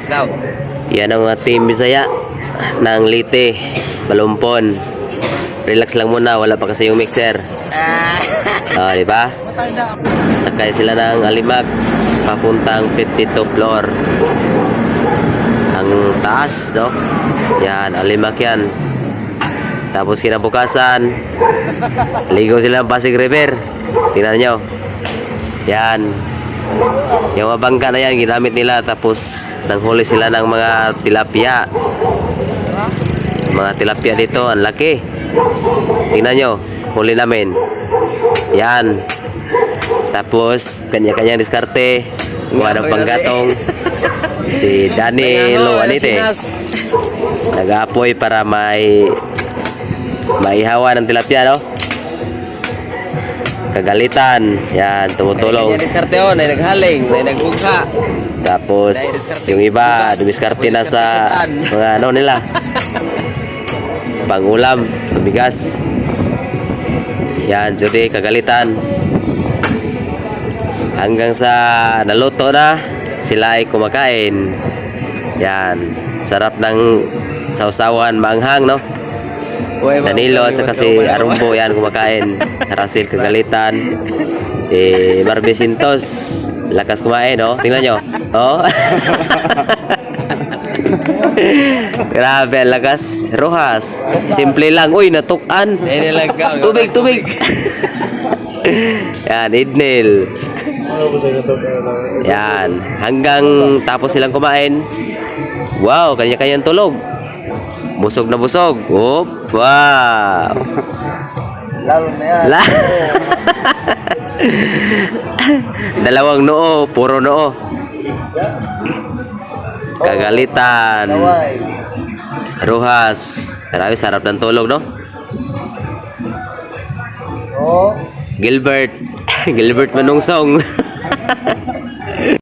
Ikaw. Yan ang mga team Bisaya ng Leyte, Balumpon. Relax lang muna, wala pa kasi yung mixer. Di ba? Sakay sila ng Alimag papuntang 52 floor. Ang taas, no? Yan, Alimag yan. Tapos kinabukasan, ligo sila ng Pasig River. Tingnan nyo. Yan. Yung mga bangka na yan, ginamit nila. Tapos nanghuli sila ng mga tilapia. Mga tilapia dito, ang laki. Tingnan nyo, huli namin. Yan. Tapos, kanya-kanyang diskarte. Kuha ng panggatong. Si Danilo Anite nag-aapoy para maihawa ng tilapia, no? Kagalitan. Yan, tumutulong. Kanya diskarte on, ay naghaling, ay nagbugha. Tapos, yung iba, dumiskarte na sa mga ano nila. Pangulam, bigas. Yan, Judy, kagalitan. Hanggang sa naluto na, sila ay kumakain. Yan, sarap ng sausawan, manghang, no? Danilo at saka si Arumbo, yan, kumakain. Rasil, kagalitan. Barbie Sintos, lakas kumain, no? Tingnan nyo. Oh. Grabe, lakas. Rojas, simple lang. Uy, natukan. Tubig, tubig. Yan, Idnil. Yan, hanggang tapos silang kumain. Wow, kanya-kanyang tulog. Busog na busog. Oop, wow. Lalo na yan. Dalawang noo, puro noo. Kagalitan. Rojas. Grabe, sarap ng tulog, no? Oh. Gilbert. Gilbert Manungsong.